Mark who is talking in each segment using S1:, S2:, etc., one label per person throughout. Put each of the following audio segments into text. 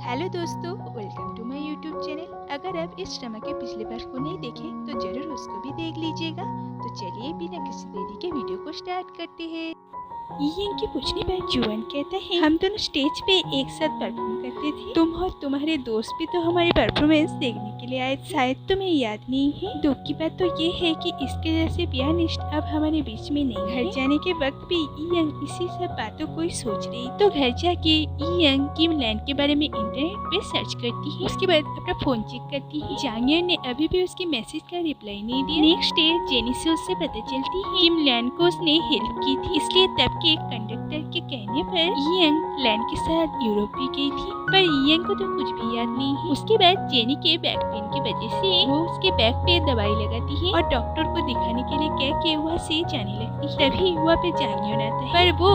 S1: Hello दोस्तों, welcome to my YouTube channel. अगर आप इस ड्रामा के पिछले पार्ट को नहीं देखे तो जरूर उसको भी देख लीजिएगा। तो चलिए बिना किसी देरी के वीडियो को स्टार्ट करते हैं। यिंग के पूछने पर जुआन कहता है, हम दोनों स्टेज पे एक साथ परफॉर्म करते थे। तुम और तुम्हारे दोस्त भी तो हमारी परफॉर्मेंस देखने के लिए आए, शायद तुम्हें याद नहीं है। दुख की बात तो ये है कि इसके जैसे पियानिस्ट अब हमारे बीच में नहीं है। घर जाने के वक्त भी यिंग इसी सब बातों को ही सोच रही, तो घर जाके यिंग किम लैन के बारे में इंटरनेट पे सर्च करती है। उसके बाद अपना फोन चेक करती है। जांगयन ने अभी भी उसके मैसेज का रिप्लाई नहीं दिया। नेक्स्ट डे जेनी से उससे पता चलती है किम लैन को उसने हेल्प की थी, इसलिए तब के कंडक्टर के कहने पर यिंग लैन के साथ यूरोप भी गई थी, पर यिंग को तो कुछ भी याद नहीं है। उसके बाद जेनी के बैक पेन की वजह से वो उसके बैक पे दवाई लगाती है और डॉक्टर को दिखाने के लिए कह के वहाँ से जाने लगती है। तभी वहाँ पे जांगयन आता है, पर वो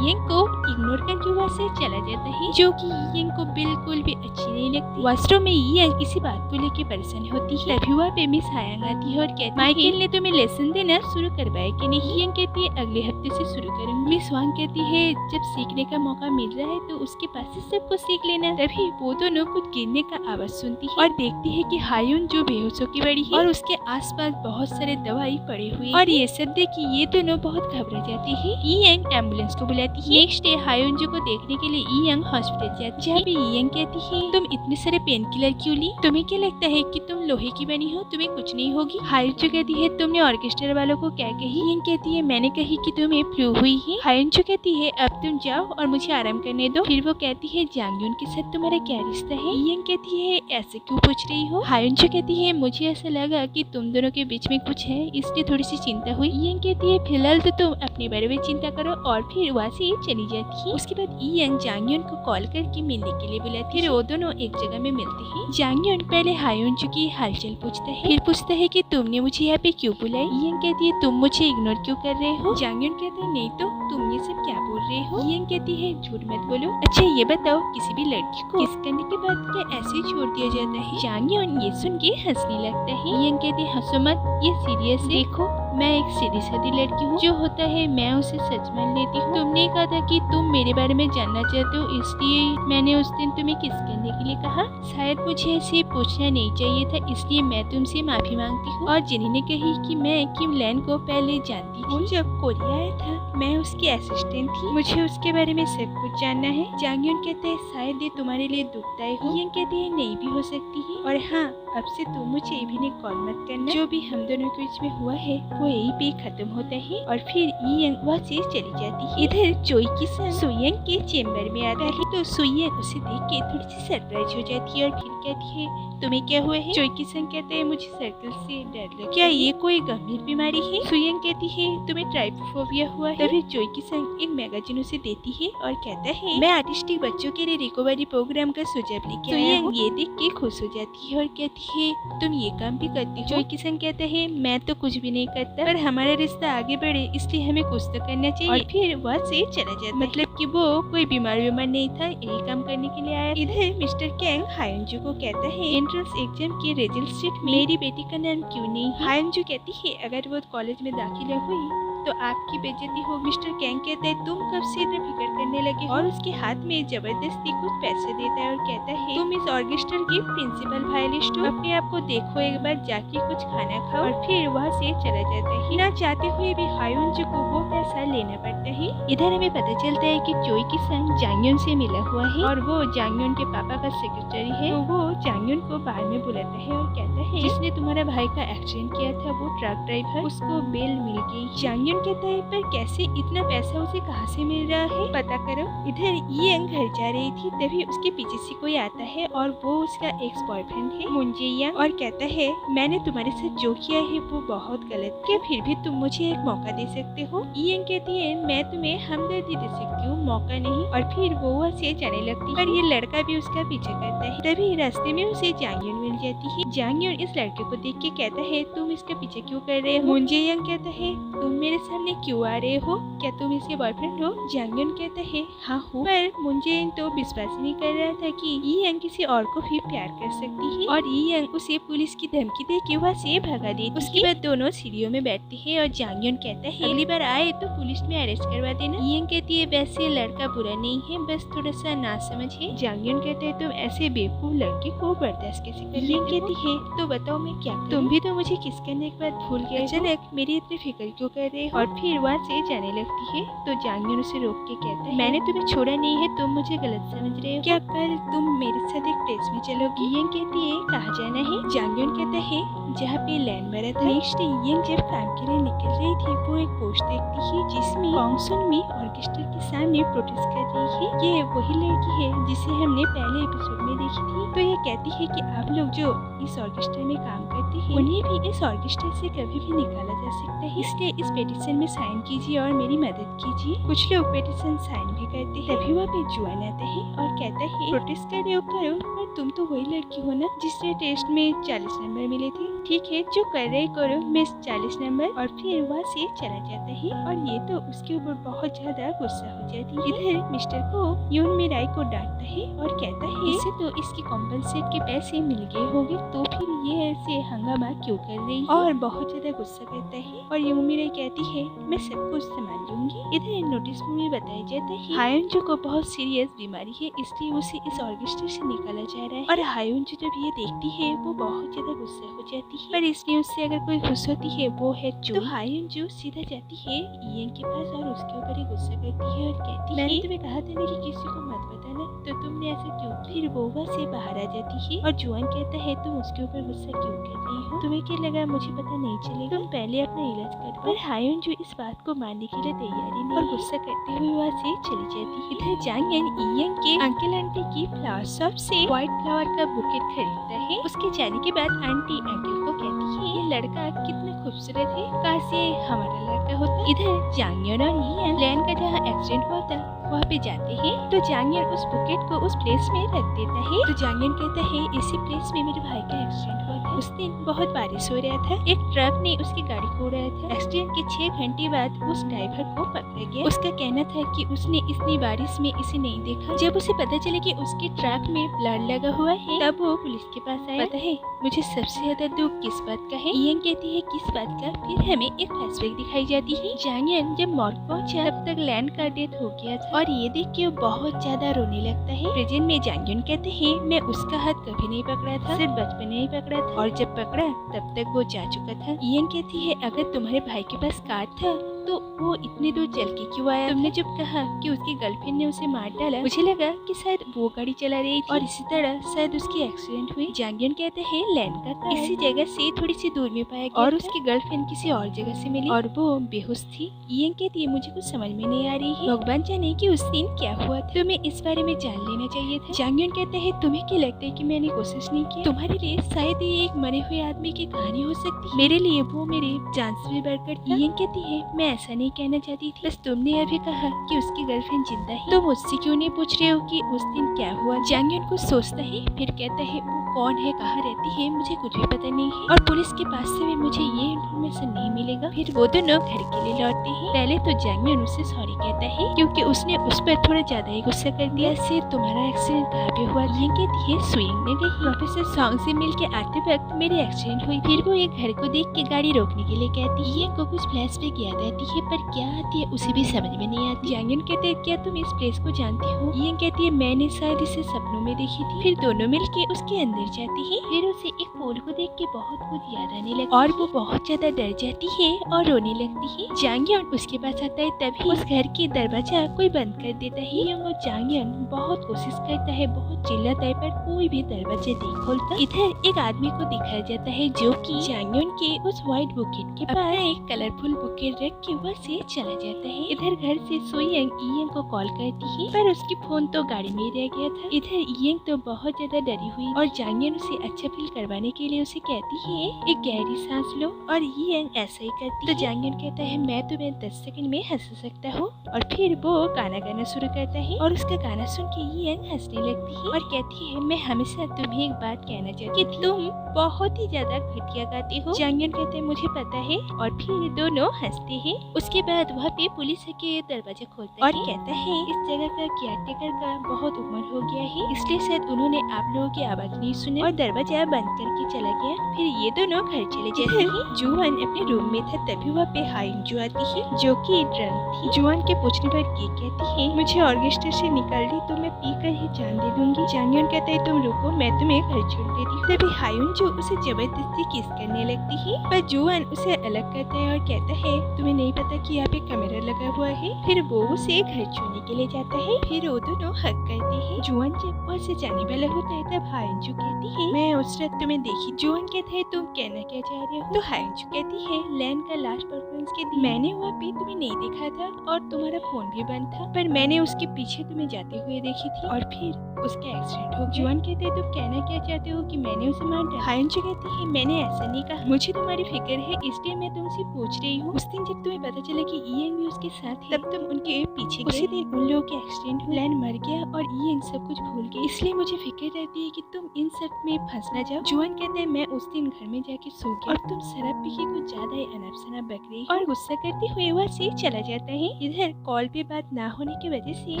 S1: यिंग को इग्नोर करके वहाँ से चला जाता है, जो कि यिंग को बिल्कुल भी अच्छी नहीं लगती। वास्तव में यिंग इसी बात को लेके परेशान होती है। तभी वहाँ पे मिस हायांग आती है और कहती है, माइकल ने तुम्हें लेसन देना शुरू करवाया कि नहीं? यिंग कहती है, अगले हफ्ते से शुरू करूंगी। मिस वांग कहती है, जब सीखने का मौका मिल रहा है तो उसके पास से सब कुछ सीख लेना। तभी वो दोनों कुछ गिरने का आवाज सुनती है और देखती है कि हायुन जो बेहोश होकर पड़ी है और उसके आसपास बहुत सारे दवाई पड़े हुए और ये सब देख के ये दोनों बहुत घबरा जाती है। यिंग एम्बुलेंस को बुलाती है। नेक्स्ट डे हायुन जो को देखने के लिए यिंग हॉस्पिटल जाती है। जब यिंग कहती है, तुम इतने सारे पेन किलर क्यों ली? तुम्हें क्या लगता है कि तुम लोहे की बनी हो, तुम्हें कुछ नहीं होगी? हायुन जो कहती है, तुमने ऑर्केस्ट्रा वालों को क्या कही? यिंग कहती है, मैंने कही कि तुम्हें फ्लू हुई है। हायुन जो कहती है, अब तुम जाओ और मुझे आराम करने दो। फिर वो कहती है, जांगयन के साथ तुम्हारा क्या रिश्ता है? यिंग कहती है, ऐसे क्यों पूछ रही हो? हायुन जो कहती है, मुझे ऐसा लगा कि तुम दोनों के बीच में कुछ है, इसलिए थोड़ी सी चिंता हुई। यिंग कहती है, फिलहाल तो तुम अपने बारे में चिंता करो, और फिर वहाँ से चली जाती है। उसके बाद यिंग जांगयन को कॉल करके मिलने के लिए बुलाती है। फिर वो दोनों एक जगह में मिलते हैं। जांगयन पहले हायुन जो की हालचाल पूछता है, फिर पूछता है कि तुमने मुझे यहाँ पे क्यों बुलाई? यिंग कहती है, तुम मुझे इग्नोर क्यों कर रहे हो? जांगयन कहता है, नहीं तो तुम ये सब क्या बोल रहे हो? यिंग कहती है, झूठ मत बोलो। अच्छा ये बताओ, किसी भी लड़की को किस करने के बाद क्या ऐसे ही छोड़ दिया जाता है? जांगयन ये सुन के हंसने लगता है। यिंग कहती है, हंसो मत, ये सीरियस है। देखो मैं एक सीधी सादी लड़की हूँ, जो होता है मैं उसे सच मान लेती हूँ। तुमने कहा था कि तुम मेरे बारे में जानना चाहते हो, इसलिए मैंने उस दिन तुम्हें किस करने के लिए कहा। शायद मुझे ऐसे पूछना नहीं चाहिए था, इसलिए मैं तुमसे माफी मांगती हूँ। और जेनी ने कही कि मैं किम लैन को पहले जानती थी, जब कोरिया आया था मैं उसकी असिस्टेंट थी, मुझे उसके बारे में सब कुछ जानना है। जांगयन कहते हैं, शायद ये तुम्हारे लिए दुखदायक हो। यिंग कहते हैं, नहीं भी हो सकती है, और हाँ अब से तुम मुझे इवनिंग कॉल मत करना। जो भी हम दोनों के बीच में हुआ है वो यही पे खत्म होता है। और फिर यिंग वहाँ से चली जाती है। इधर चोई की सन सुयंग के चेम्बर में आता है, तो सुयंग उसे देख के थोड़ी सी सरप्राइज हो जाती है और फिर कहती है, तुम्हें क्या हुआ है? चोई की सन कहते हैं, मुझे सर्कल से डर लगा। क्या ये कोई गंभीर बीमारी है? सुयंग कहती है, तुम्हें ट्राइपोफोबिया हुआ है। तभी चोई की सन एक मैगजीन उसे देती है और कहता है, मैं आर्टिस्टिक बच्चों के लिए रिकवरी प्रोग्राम का सुझाव लेके आया हूँ। ये देख के खुश हो जाती है और कहती है, तुम ये काम भी करती हो? चोई की सन कहता है, मैं तो कुछ भी नहीं करता, पर हमारा रिश्ता आगे बढ़े इसलिए हमें कुछ तो करना चाहिए। और फिर वहाँ से चला जाता। मतलब कि वो कोई बीमार नहीं था, यही काम करने के लिए आया। इधर मिस्टर कैंग हायुनजू को कहता है, एंट्रेंस एग्जाम के रिजल्ट शीट में मेरी बेटी का नाम क्यों नहीं है? हायुनजू कहती है, अगर वो कॉलेज में दाखिला हुई तो आपकी बेइज्जती हो। मिस्टर कैंग कहता है, तुम कब से इतना फिक्र करने लगे? और उसके हाथ में जबरदस्ती कुछ पैसे देता है और कहता है, तुम इस ऑर्केस्ट्रा की प्रिंसिपल वायलिस्ट हो, अपने आप को देखो, एक बार जाके कुछ खाना खाओ। और फिर वहाँ से चला जाता है। ना चाहते हुए भी हायुनजू को वो पैसा लेना पड़ता है। इधर हमें पता चलता है कि चोई की सन जांगयन से मिला हुआ है और वो जांगयन के पापा का सेक्रेटरी है। तो वो जांगयन को बाहर में बुलाता है और कहता है, जिसने तुम्हारे भाई का एक्सीडेंट किया था वो ट्रक ड्राइवर, उसको बेल मिल गई। जांगयन कहता है, पर कैसे? इतना पैसा उसे कहाँ से मिल रहा है, पता करो। इधर यिंग घर जा रही थी, तभी उसके पीछे से कोई आता है और वो उसका एक्स बॉयफ्रेंड है मुंजे यंग, और कहता है, मैंने तुम्हारे साथ जो किया है वो बहुत गलत, क्या फिर भी तुम मुझे एक मौका दे सकते हो? यिंग कहती है, मैं तुम्हें हमदर्दी दे सकती हूँ, मौका नहीं। और फिर वो वहाँ से जाने लगती है, पर ये लड़का भी उसका पीछा करता है। तभी रास्ते में उसे जांगयन मिल जाती है। जांगयन इस लड़के को देख के कहता है, तुम इसका पीछे क्यों कर रहे हो? मुंजे यंग कहता है, तुम मेरे सामने क्यों आ रहे हो? क्या तुम इसके बॉयफ्रेंड हो? जांगयन कहता है हाँ हूँ, पर मुझे तो विश्वास नहीं कर रहा था कि ई यंग किसी और को भी प्यार कर सकती है। और ई यंग उसे पुलिस की धमकी दे के वहाँ से भगा देती है। उसके बाद दोनों सीढ़ियों में बैठते हैं और जांगयन कहता है अगली बार आए तो पुलिस में अरेस्ट करवा देना। ई यंग कहती है वैसे लड़का बुरा नहीं है, बस थोड़ा सा नासमझ है। जांगयन कहता है तुम ऐसे बेवकूफ लड़के को बर्दाश्त कैसे कर रही हो? कहती है तो बताओ मैं क्या करूं? तुम भी तो मुझे किस करने के बाद भूल गए, अचानक मेरी इतनी फिक्र क्यों कर रहे हो? और फिर वहाँ से जाने लगती है तो जांगयन उसे रोक के कहता है मैंने तुम्हें छोड़ा नहीं है, तुम मुझे गलत समझ रहे हो। क्या कल तुम मेरे साथ एक प्लेस में चलोगी? यंग कहती है कहाँ जाना है? जांगयन कहता है जहाँ पे लैंड मरा था। नेक्स्ट डे यंग जब काम के लिए निकल रही थी वो एक पोस्ट देखती है जिसमें कॉन्सर्ट में ऑर्केस्ट्रा के सामने प्रोटेस्ट कर रही है। ये वही लड़की है जिसे हमने पहले एपिसोड में देखी थी। तो ये कहती है कि आप लोग जो इस ऑर्केस्ट्रा में काम करते हैं उन्हें भी इस ऑर्केस्ट्रा से कभी भी निकाला जा सकता है, इसलिए इस पेटिशन में साइन कीजिए और मेरी मदद कीजिए। कुछ लोग पेटिशन साइन भी करते हैं। तभी वहाँ पे जुआन आता है और कहता है प्रोटेस्ट कर रहे हो करो, पर तुम तो वही लड़की हो ना जिससे टेस्ट में 40 नंबर मिले थे। ठीक है जो कर रहे करो, मिस 40 नंबर। और फिर वहाँ से चला जाता है और ये तो उसके ऊपर बहुत ज्यादा गुस्सा हो जाती है। इधर मिस्टर को यून मिराई को डांटता है और कहता है इसे तो इसकी कॉम्पनसेट के पैसे मिल गए होंगे, तो फिर ये ऐसे हंगामा क्यों कर रही है? और बहुत ज्यादा गुस्सा करता है और यून मिराई कहती है मैं सब कुछ संभाल लूंगी। इधर नोटिस में बताया जाता है हायुंजो को बहुत सीरियस बीमारी है, इसलिए उसे इस ऑर्केस्ट्रा से निकाला जा रहा है। और हायुंजो जब ये देखती है वो बहुत ज्यादा गुस्सा हो जाती है, पर इस न्यूज से अगर कोई खुश होती है वो है जो। तो हायुंजो सीधा जाती है ईयन के पास और उसके ऊपर ही गुस्सा करती है और कहती है मैंने तुम्हें कहा था ना कि किसी को मत बताना, तो तुमने ऐसा क्यों? फिर वो वहाँ से बाहर आ जाती है और जुआन कहता है तुम उसके ऊपर गुस्सा क्यों कर रही हो? तुम्हें क्या लगा मुझे पता नहीं चलेगा? तुम पहले अपना इलाज कर। पर हायुंजो इस बात को मानने के लिए तैयारी नहीं और गुस्सा करते हुए वहाँ से चली जाती है। इधर जांगयन ईयन के अंकल आंटी की फ्लावर शॉप से व्हाइट फ्लावर का बुकेट खरीदता है। उसके जाने के बाद आंटी अंकल को कहती है ये लड़का कितना खूबसूरत है, काश ये हमारा लड़का होता। इधर जांगयन और ईयन लैन का जहाँ एक्सीडेंट हुआ था वहाँ पे जाते हैं तो जांगयन उस बुकेट को उस प्लेस में रख देता है। तो जांगयन कहता है इसी प्लेस में मेरे भाई का एक्सीडेंट हुआ था। उस दिन बहुत बारिश हो रहा था, एक ट्रक ने उसकी गाड़ी को उड़ाया था। एक्सीडेंट के 6 घंटे बाद उस ड्राइवर को पकड़ा गया। उसका कहना था कि उसने इतनी बारिश में इसे नहीं देखा। जब उसे पता चला कि उसके ट्रक में ब्लड लगा हुआ है तब वो पुलिस के पास आया। पता है मुझे सबसे ज्यादा दुख किस बात का है? ईयन कहती है किस बात का? फिर हमें एक फ्लैशबैक दिखाई जाती है। जांगयन जब मॉर्ग पहुंचा तब तक लैंड का डेथ हो गया था और ये देख के वो बहुत ज्यादा रोने लगता है। प्रेजेंट में जांगयन कहते हैं मैं उसका हाथ कभी नहीं पकड़ा था, सिर्फ बचपन में ही पकड़ा था और जब पकड़ा तब तक वो जा चुका था। ईयन कहती है अगर तुम्हारे भाई के पास कार था तो वो इतने दूर चल के क्यों आया? तुमने जब कहा कि उसकी गर्लफ्रेंड ने उसे मार डाला मुझे लगा कि शायद वो गाड़ी चला रही थी और इसी तरह शायद उसकी एक्सीडेंट हुई। जांगयन कहते हैं लैंड का कार इसी जगह से थोड़ी सी दूर में पाया गया और उसकी गर्लफ्रेंड किसी और जगह से मिली और वो बेहोश थी। ईयन कहती है मुझे कुछ समझ में नहीं आ रही है, भगवान जाने कि उस दिन क्या हुआ था, तुम्हें इस बारे में जान लेना चाहिए था। जांगयन कहते हैं तुम्हें क्या लगता है कि मैंने कोशिश नहीं की? तुम्हारे लिए शायद ये एक मरे हुए आदमी की कहानी हो सकती है, मेरे लिए वो मेरे जान से भी बढ़कर था। ईयन कहती है मैं ऐसा नहीं कहना चाहती थी, बस तुमने अभी कहा कि उसकी गर्लफ्रेंड जिंदा है तो मुझसे क्यों नहीं पूछ रहे हो कि उस दिन क्या हुआ? जांगयन कुछ सोचता है फिर कहता है वो कौन है, कहाँ रहती है, मुझे कुछ भी पता नहीं है और पुलिस के पास से भी मुझे ये इन्फॉर्मेशन नहीं मिलेगा। फिर वो दोनों घर के लिए लौटते हैं। पहले तो जांगयन उससे सॉरी कहता है क्योंकि उसने उस पर थोड़ा ज्यादा ही गुस्सा कर दिया। से तुम्हारा एक्सीडेंट कहाँ पे हुआ? ये कहती है स्विंग में गई, प्रोफेसर सॉन्ग से मिल के आते वक्त मेरे एक्सीडेंट हुई। फिर वो एक घर को देख के गाड़ी रोकने के लिए कहती है को कुछ फ्लैशबैक याद आती है पर क्या आती है उसे भी समझ में नहीं आती। जांगयन कहते हैं क्या तुम इस प्लेस को जानती हो? ये कहती है मैंने शायद इसे सपनों में देखी थी। फिर दोनों मिलके उसके अंदर जाती है। फिर उसे एक फूल को देख के बहुत कुछ याद आने लगता और वो बहुत ज्यादा डर जाती है और रोने लगती है। जांगयन उसके पास आता है तभी उस घर की दरवाजा कोई बंद कर देता है। वो जांगयन बहुत कोशिश करता है, बहुत चिल्लाता है पर कोई भी दरवाजा नहीं खोलता। इधर एक आदमी को दिखाया जाता है जो कि जांगयन के उस व्हाइट बुकेट के पास एक कलरफुल बुकेट रख के वहाँ से चला जाता है। इधर घर से सुयंग ईयन को कॉल करती है पर उसकी फोन तो गाड़ी में रह गया था। इधर ईयन तो बहुत ज्यादा डरी हुई और जांगयन उसे अच्छा फील करवाने के लिए उसे कहती है एक गहरी सांस लो और ईयन ऐसा ही करती है। तो जांगयन कहता है मैं तुम्हें 10 सेकंड में हंसा सकता हूँ और फिर वो गाना गाना शुरू करता है और उसका गाना सुन के ईयन हंसने लगती है और कहती है मैं हमेशा तुम्हें एक बात कहना चाहती कि तुम बहुत ही ज्यादा घटिया गाती हो। जांगयन कहते हैं मुझे पता है और फिर दोनों हंसते हैं। उसके बाद वहाँ पे पुलिस के दरवाजा खोलता है और कहता है इस जगह का केयरटेकर का बहुत उम्र हो गया है, इसलिए शायद उन्होंने आप लोगों की आवाज नहीं सुनी और दरवाजा बंद करके चला गया। फिर ये दोनों घर चले जाते हैं। जुआन अपने रूम में था, तभी वहाँ पे हायुंजू आती है जो कि ड्रंक थी। जुआन के पूछने पर ये कहती है मुझे ऑर्केस्ट्रा से निकाल दी तो मैं पी कर ही जान दे दूंगी। जांगयोन कहता है तुम रुको, मैं तुम्हें घर छोड़ देती हूँ। तभी हायुंजू उसे जबरदस्ती किस करने लगती है, पर जुआन उसे अलग करता है और कहता है तुम्हें नहीं पता कि यहाँ पे कैमरा लगा हुआ है। फिर वो उसे घर छोड़ने के लिए जाता है। फिर वो दोनों हक करते हैं। जुआन जब वहाँ से जाने वाला होता है तब हायुंजू कहती है मैं उस रात तुम्हें देखी। जुआन कहता है तुम कहना क्या चाह रहे हो, तो हायुंजू कहती है लैन का लास्ट परफॉर्मेंस के दिन मैंने वहाँ पे तुम्हें नहीं देखा था और तुम्हारा फोन भी बंद था, पर मैंने उसके पीछे तुम्हें जाते हुए देखी थी और फिर उसका एक्सीडेंट हो गया। जुआन कहते हैं तुम कहना क्या चाहते हो कि मैंने उसे मार डाला। हायुंजू कहती है मैंने ऐसा नहीं कहा, मुझे तुम्हारी फिक्र है इसलिए मैं तुमसे पूछ रही हूँ। उस दिन जब तुम्हें पता चला कि ईएंग भी उसके साथ है तब तुम उनके पीछे गए। उसी दिन उन लोगों के एक्सीडेंट हुआ, लैन मर गया और ईएंग सब कुछ भूल गई, इसलिए मुझे फिक्र रहती है कि तुम इन सब में फंस न जाओ। जुआन कहता है मैं उस दिन घर में जाके सो गया और तुम शराब पी के कुछ ज्यादा ही अनाप शनाप बक रही और गुस्सा करते हुए वह से चला जाता है। इधर कॉल पे बात ना होने की वजह से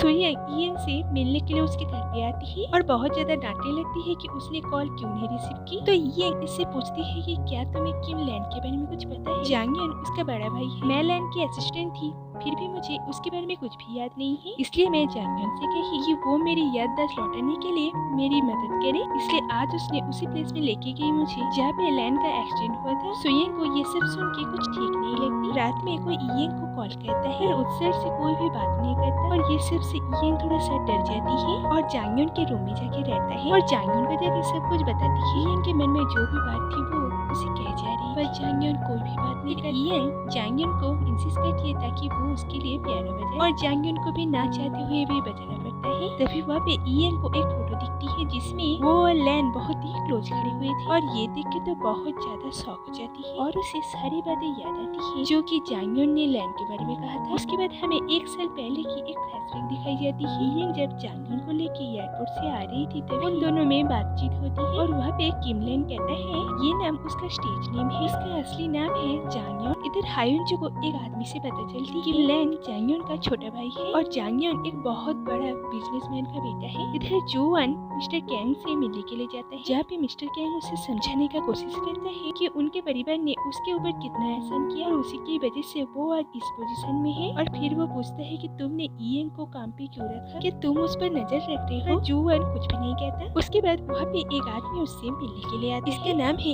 S1: सुयंग ईएंग से मिलने के लिए उसके घर पे आती है और बहुत ज्यादा डांटने लगती है कि उसने कॉल क्यों नहीं रिसीव की। तो ईएंग इससे पूछती है कि क्या तुम्हें किम लैन के बारे में कुछ पता है। जांगयन उसका बड़ा भाई है, मैं लैन की असिस्टेंट थी, फिर भी मुझे उसके बारे में कुछ भी याद नहीं है, इसलिए मैं जांगयन से कही कि वो मेरी याददाश्त लौटाने के लिए मेरी मदद करे। इसलिए आज उसने उसी प्लेस में लेके गई मुझे जहाँ पे लैन का एक्सीडेंट हुआ था। सुयंग को ये सब सुन के कुछ ठीक नहीं लगती। रात में कोई ईएंग को कॉल करता है, उत्सर से कोई भी बात नहीं करता और ये सब से ईएंग थोड़ा सा डर जाती है और जांगयन के रूम में जाके रहता है और जांगयन को जाके सब कुछ बताती है। ईएंग के मन में जो भी बात थी वो उसे कह जा रही, पर जांगयन कोई भी बात नहीं करती। ईएंग जांगयन को इंसिस्ट करती है ताकि वो उसके लिए पियानो बजाए और जांगयन को भी ना चाहते हुए भी बजाना पड़ता है। तभी वहाँ पे ईएंग को एक फोटो दिखती है जिसमें वो और लैन बहुत ही क्लोज खड़े हुए थे और ये देख के तो बहुत ज्यादा शॉक हो जाती है और उसे सारी बातें याद आती है जो कि जांगयन ने लैन के बारे में कहा था। उसके बाद हमें 1 साल पहले की एक फ्लैशबैक दिखाई जाती है। ईएंग जब जांगयन को लेके एयरपोर्ट से आ रही थी तब उन दोनों में बातचीत होती है और वहाँ पे किम लैन कहता है ये नाम उसका स्टेज नेम है, इसका असली नाम है जांगयन। इधर हायुंजू को एक आदमी से पता चलती है कि लैन जांगयन का छोटा भाई है और जांगयन एक बहुत बड़ा बिजनेसमैन का बेटा है। इधर जुआन मिस्टर कैंग से मिलने के लिए जाता है जहाँ पे मिस्टर कैंग उसे समझाने का कोशिश करता है कि उनके परिवार ने उसके ऊपर कितना एहसान किया और उसी की वजह से वो आज इस पोजीशन में है। और फिर वो पूछता है कि तुमने ईएंग को काम पे क्यों रखा, कि तुम उस पर नजर रख रहे हो। जुआन कुछ भी नहीं कहता। उसके बाद वहाँ पे एक आदमी उससे मिलने के लिए आता है, इसका नाम है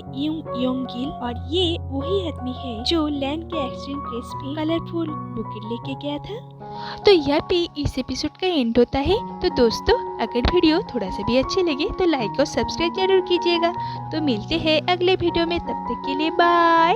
S1: योंग गिल और ये वही आदमी है जो लैन के एक्सीडेंट प्लेस पे कलरफुल बुके लेके गया था। तो यहाँ पे इस एपिसोड का एंड होता है। तो दोस्तों अगर वीडियो थोड़ा सा भी अच्छे लगे तो लाइक और सब्सक्राइब जरूर कीजिएगा। तो मिलते हैं अगले वीडियो में, तब तक के लिए बाय।